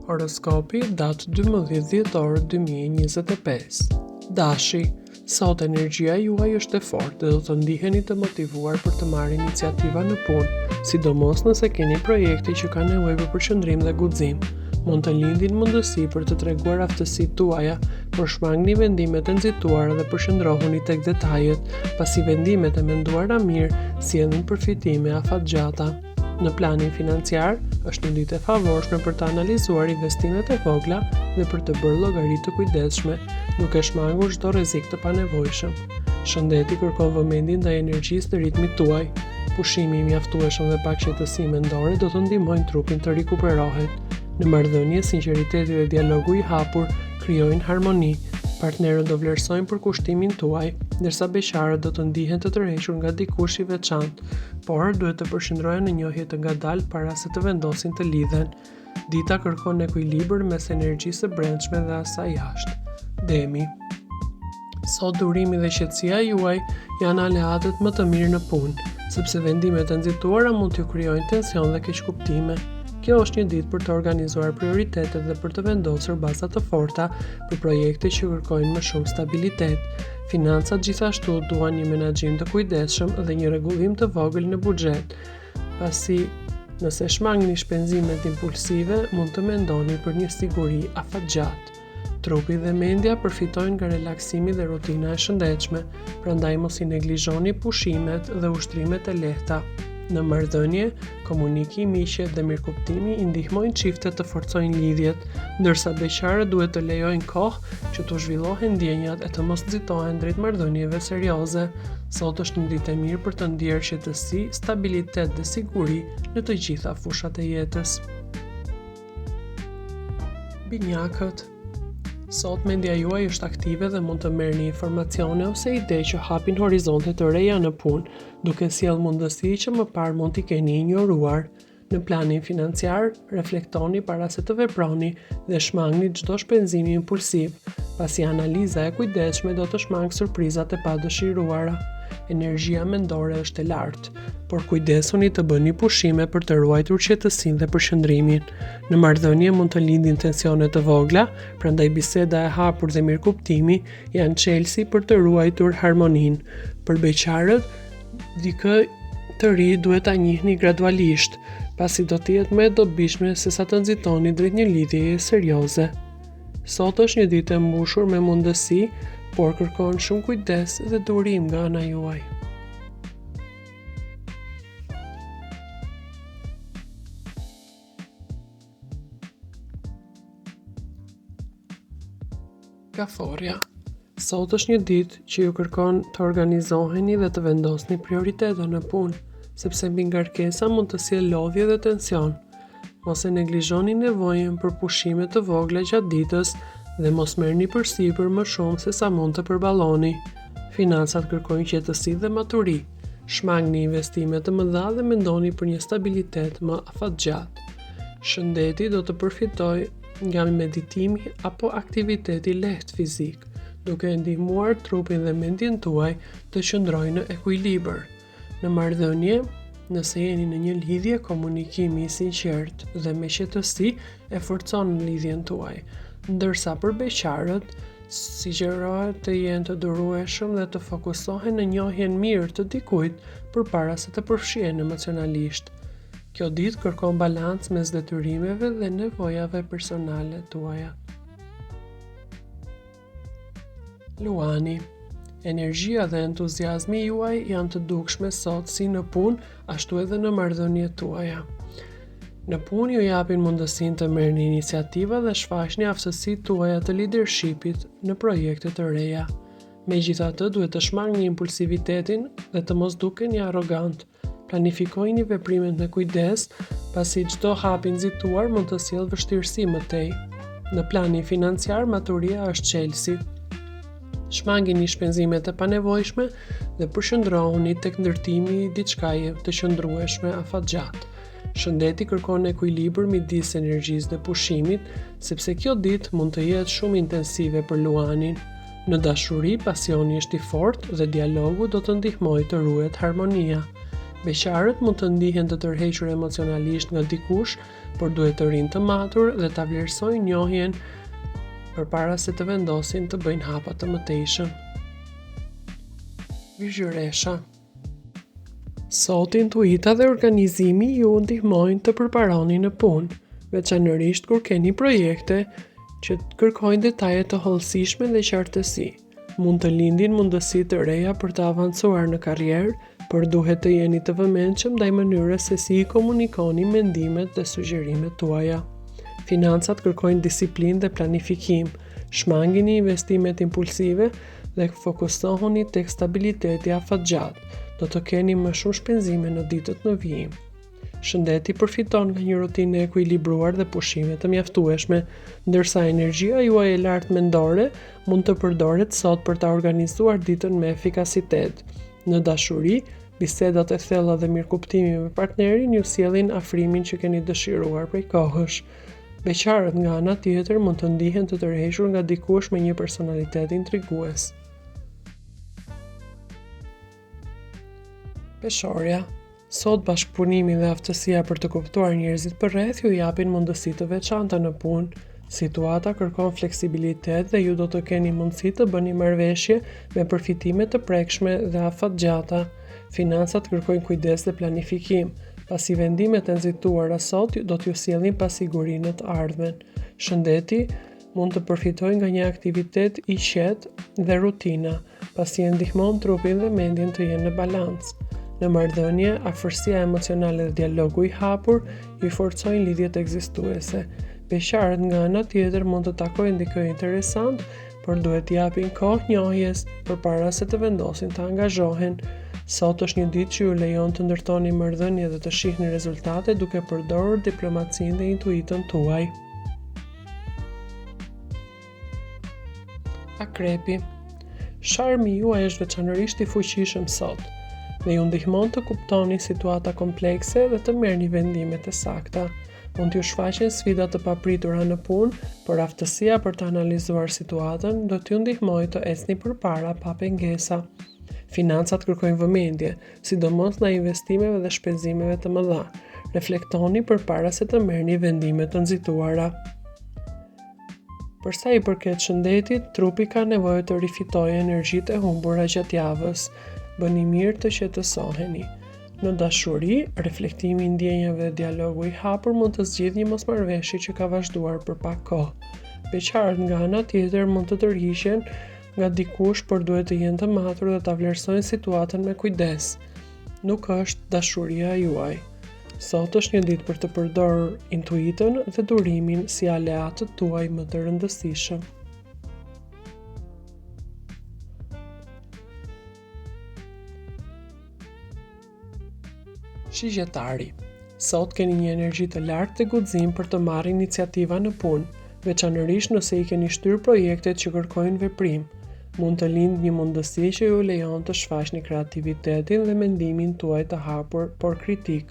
Horoskopi datë 12 dhjetor 2025. Dashi, sot energjia juaj është e fortë dhe do të ndiheni të motivuar për të marrë iniciativa në punë, sidomos nëse keni projekte që kanë nevojë për përqendrim dhe guxim. Mund të lindin mundësi për të treguar aftësitë tuaja, por shmangni vendimet e nxituara dhe përqendrohuni tek detajet, pasi vendimet e menduara mirë sjellin përfitime afatgjata. Në planin financiar, është një ditë e favorshme për të analizuar investimet e vogla dhe për të bërë llogari të kujdesshme, duke shmangur çdo rrezik të panevojshëm. Shëndeti kërkon vëmendje ndaj energjisë dhe ritmit tuaj. Pushimi i mjaftueshëm dhe pak qetësi mendore do të ndihmojnë trupin të rikuperohet. Në marrëdhënie, sinqeriteti dhe dialogu i hapur krijojnë harmoni. Partnerët do vlerësojnë përkushtimin tuaj, ndërsa beqarët do të ndihen të tërhequr nga dikush i veçantë, por duhet të përqendrohen në njohje të ngadalë para se të vendosin të lidhen. Dita kërkon ekuilibër mes energjisë së brendshme dhe asaj jashtë. Demi. Sot durimi dhe qetësia juaj janë aleatët më të mirë në punë, sepse vendimet e nxituara mund t'ju krijojnë tension dhe keqkuptime. Kjo është një ditë për të organizuar prioritetet dhe për të vendosur baza të forta për projekte që kërkojnë më shumë stabilitet. Financat gjithashtu duan një menaxhim të kujdesshëm dhe një rregullim të vogël në buxhet, pasi nëse shmangni shpenzimet impulsive, mund të mendoni për një siguri afatgjatë. Trupi dhe mendja përfitojnë nga relaksimi dhe rutina e shëndetshme, prandaj mos i neglizhoni pushimet dhe ushtrimet e lehta. Në marrëdhënie, komunikimi i qetë dhe mirëkuptimi i ndihmojnë çiftet të forcojnë lidhjet, ndërsa beqarët duhet të lejojnë kohë që të zhvillohen ndjenjat e të mos nxitohen drejt marrëdhënieve serioze. Sot është një ditë e mirë për të ndier qetësi, stabilitet dhe siguri në të gjitha fushat e jetës. Binjakët. Sot mendja juaj është aktive dhe mund të merrni informacione ose ide që hapin horizonte të reja në punë, duke sjellë mundësi që më parë mund t'i keni injoruar. Në planin financiar, reflektoni para se të veproni dhe shmangni çdo shpenzim impulsiv, pasi analiza e kujdesshme do të shmangë surprizat e padëshiruara. Energjia mendore është e lartë, por kujdesuni të bëni pushime për të ruajtur qetësinë dhe përqendrimin. Në marrëdhënie mund të lindin tensione të vogla, prandaj biseda e hapur dhe mirëkuptimi janë çelësi për të ruajtur harmoninë. Për beqarët, dikë të ri duhet ta njihni gradualisht, pasi do të jetë më e dobishme se sa të nxitoni drejt një lidhjeje serioze. Sot është një ditë e mbushur me mundësi, por kërkon shumë kujdes dhe durim nga ana juaj. Gaforja. Sot është një ditë që ju kërkon të organizoheni dhe të vendosni prioritete në punë, sepse mbi ngarkesa mund të sjellë lodhje dhe tension. Mos e neglizhoni nevojën për pushime të vogla gjatë ditës dhe mos merrni përsipër më shumë se sa mund të përballoni. Financat kërkojnë qetësi dhe maturi. Shmangni investime të mëdha dhe mendoni për një stabilitet më afatgjatë. Shëndeti do të përfitojë nga meditimi apo aktiviteti lehtë fizik, duke ndihmuar trupin dhe mendjen tuaj të qëndrojnë në ekuilibër. Në marrëdhënie, nëse jeni në një lidhje, komunikimi i sinqertë dhe me qetësi e forcon lidhjen tuaj, ndërsa për beqarët, sugjerohet të jenë të durueshëm dhe të fokusohen në njohjen mirë të dikujt përpara se të përfshihen emocionalisht. Kjo ditë kërkon balancë mes detyrimeve dhe nevojave personale tuaja. Luani. Energjia dhe entuziazmi juaj janë të dukshme sot si në punë, ashtu edhe në marrëdhëniet tuaja. Në punë ju japin mundësinë të merrni iniciativa dhe shfaqni aftësitë tuaja të leadershipit në projekte të reja. Megjithatë, duhet të shmangni impulsivitetin dhe të mos dukeni arrogant. Planifikojini veprimet me kujdes, pasi çdo hap i nxituar mund të sjellë vështirësi mëtej. Në planin financiar, maturia është çelësi. Shmangini shpenzimet e panevojshme dhe përqendrohuni tek ndërtimi i diçkaje të qëndrueshme afatgjatë. Shëndeti kërkon ekuilibër midis energjisë dhe pushimit, sepse kjo ditë mund të jetë shumë intensive për Luanin. Në dashuri, pasioni është i fortë dhe dialogu do të ndihmojë të ruhet harmonia. Beqarët mund të ndihen të tërhequr emocionalisht nga dikush por duhet të rinë të matur dhe ta vlerësojnë njohjen përpara se të vendosin të bëjnë hapa të mëtejshëm. Vizhyresha. Sot intuita dhe organizimi ju ndihmojnë të përparoni në punë, veçanërisht kur keni projekte që kërkojnë detaje të hollësishme dhe qartësi. Mund të lindin mundësi të reja për të avancuar në karrierë, por duhet të jeni të vëmendshëm ndaj mënyrës se si I komunikoni mendimet dhe sugjerimet tuaja. Financat kërkojnë disiplinë dhe planifikim. Shmangini investimet impulsive dhe fokusohuni tek stabiliteti afatgjatë. Do të keni më shumë shpenzime në ditët në vijim. Shëndeti përfiton nga një rutinë e ekuilibruar dhe pushime të mjaftueshme, ndërsa energjia juaj e lartë mendore mund të përdoret sot për ta organizuar ditën me efikasitet. Në dashuri, bisedat e thella dhe mirëkuptimi me partnerin ju sjellin afrimin që keni dëshiruar prej kohësh. Beqarët nga ana tjetër mund të ndihen të tërhequr nga dikush me një personalitet intrigues. Peshorja. Sot bashkëpunimi dhe aftësia për të kuptuar njerëzit përreth ju japin mundësi të veçanta në punë. Situata kërkon fleksibilitet dhe ju do të keni mundësi të bëni marrëveshje me përfitime të prekshme dhe afatgjata. Financat kërkojnë kujdes dhe planifikim. Pasi vendimet e nxituara sot do t'ju sjellin pasiguri në të ardhmen. Shëndeti mund të përfitojë nga një aktivitet I qetë dhe rutina, pasi e ndihmon trupin dhe mendjen të jenë në balancë. Në marrëdhënie, afërsia emocionale dhe dialogu I hapur ju forcojnë lidhjet ekzistuese. Beqarët nga ana tjetër mund të takojnë dikë interesant, por duhet t'i japin kohë njohjes përpara se të vendosin të angazhohen. Sot është një ditë që ju lejon të ndërtoni marrëdhënie dhe të shihni rezultate duke përdorur diplomacinë dhe intuitën tuaj. Akrepi. Sharmi juaj është veçanërisht I fuqishëm sot dhe ju ndihmon të kuptoni situata komplekse dhe të merrni vendimet e sakta. Mund t'ju shfaqen sfida të papritura në punë, por aftësia për të analizuar situatën do t'ju ndihmojë të ecni përpara pa pengesa. Financat kërkojnë vëmendje, sidomos ndaj investimeve dhe shpenzimeve të mëdha. Reflektoni përpara se të merrni vendime të nxituara. Për sa I përket shëndetit, trupi ka nevojë të rifitojë energjitë e humbura gjatë javës. Bëni mirë të qetësoheni. Në dashuri, reflektimi I ndjenjave dhe dialogu I hapur mund të zgjidhë një mosmarrëveshje që ka vazhduar për pak kohë. Beqarët nga ana tjetër mund të tërhiqen nga dikush, por duhet të jenë të matur dhe ta vlerësojnë situatën me kujdes. Nuk është dashuria juaj. Sot është një ditë për të përdorur intuitën dhe durimin si aleatët tuaj më të rëndësishëm. Shigjetari. Sot keni një energji të lartë dhe guxim për të marrë iniciativa në punë, veçanërisht nëse I keni shtyr projektet që kërkojnë veprim. Mund të lindë një mundësi që ju lejon të shfaqni kreativitetin dhe mendimin tuaj të hapur, por kritik.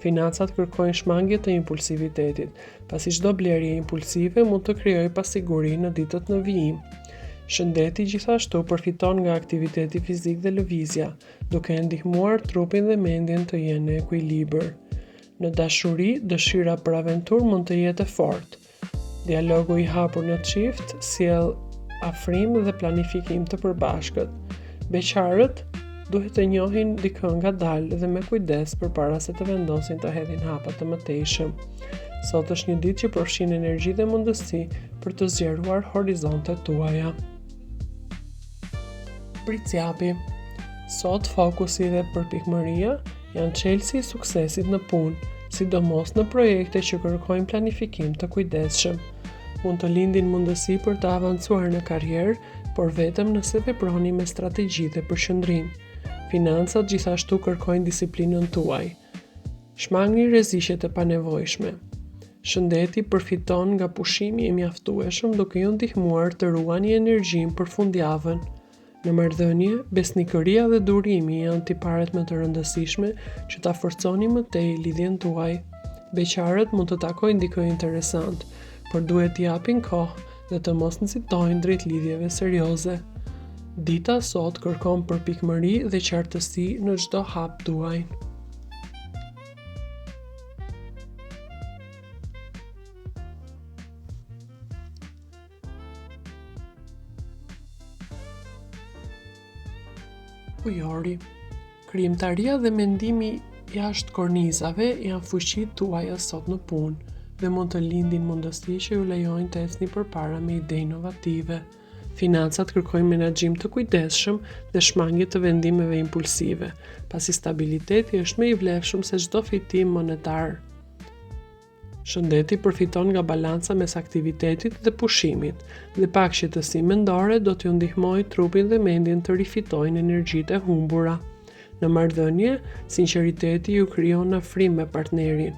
Financat kërkojnë shmangje të impulsivitetit, pasi çdo blerje impulsive mund të krijojë pasiguri në ditët në vijim. Shëndeti gjithashtu përfiton nga aktiviteti fizik dhe lëvizja, duke ndihmuar trupin dhe mendjen të jenë në ekuilibër. Në dashuri, dëshira për aventurë mund të jetë e fortë. Dialogu I hapur në çift sjell afrim dhe planifikim të përbashkët. Beqarët duhet të njohin dikë ngadalë dhe me kujdes përpara se të vendosin të hedhin hapa të mëtejshëm. Sot është një ditë që përfshin energji dhe mundësi për të zgjeruar horizontet tuaja. Priciapi. Sot fokusi dhe përpikmëria janë çelësi I suksesit në punë, sidomos në projekte që kërkojnë planifikim të kujdesshëm. Mund të lindin mundësi për të avancuar në karrierë, por vetëm nëse veproni me strategji dhe përqendrim. Financat gjithashtu kërkojnë disiplinën tuaj. Shmangni rreziqet e panevojshme. Shëndeti përfiton nga pushimi I mjaftueshëm duke ju ndihmuar të ruani energjinë për fundjavën. Në marrëdhënie, besnikëria dhe durimi janë tiparet më të rëndësishme që ta forconi më tej lidhjen tuaj. Beqarët mund të takojnë dikë interesant, por duhet t'i japin kohë dhe të mos nxitojnë drejt lidhjeve serioze. Dita sot kërkon përpikmëri dhe qartësi në çdo hap tuaj. Ujori. Krijimtaria dhe mendimi jashtë kornizave janë fuqitë tuaja sot në punë dhe mund të lindin mundësi që ju lejojnë të ecni përpara me ide inovative. Financat kërkojnë menaxhim të kujdesshëm dhe shmangje të vendimeve impulsive, pasi stabiliteti është më i vlefshëm se çdo fitim monetar. Shëndeti përfiton nga balanca mes aktivitetit dhe pushimit, dhe pak shqetësim mendore do t'ju ndihmojë trupin dhe mendjen të rifitojnë energjitë e humbura. Në marrëdhënie, sinqeriteti ju krijon afrim me partnerin.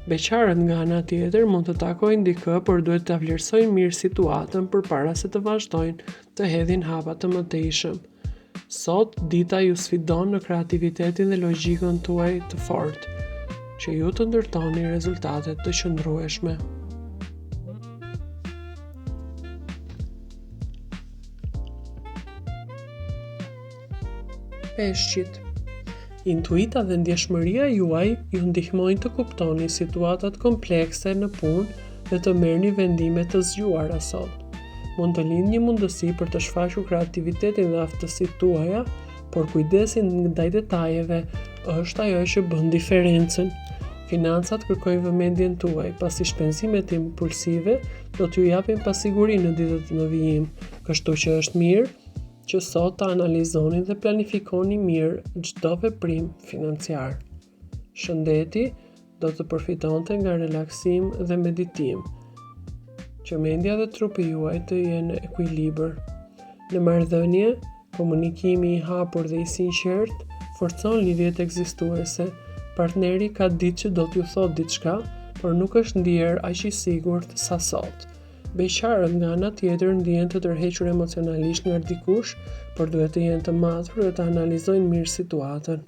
Beqarët nga ana tjetër mund të takojnë dikë, por duhet ta vlerësojnë mirë situatën përpara se të vazhdojnë të hedhin hapa të mëtejshëm. Sot dita ju sfidon në kreativitetin dhe logjikën tuaj të fortë, që ju të ndërtoni rezultatet të qëndrueshme. Peshqit. Intuita dhe ndjeshmëria juaj ju ndihmojnë të kuptoni situatat komplekse në punë dhe të merrni vendime të zgjuara sot. Mund të lindë një mundësi për të shfaqur kreativitetin dhe aftësitë tuaja, por kujdesi ndaj detajeve është ajo që bën diferencën. Financat kërkojnë vëmendjen tuaj, pasi shpenzimet impulsive do t'ju japin pasiguri në ditët në vijim, kështu që është mirë që sot ta analizoni dhe planifikoni mirë çdo veprim financiar. Shëndeti do të përfitonte nga relaksim dhe meditim, që mendja dhe trupi juaj të jenë në ekuilibër. Në marrëdhënie, komunikimi i hapur dhe i sinqert forcon lidhjet ekzistuese. Partneri ka ditë që do t'ju thotë diçka, por nuk është ndier aq i sigurt sa sot. Beqarët nga ana tjetër ndihen të tërhequr emocionalisht nga dikush, por duhet të jenë të matur dhe të analizojnë mirë situatën.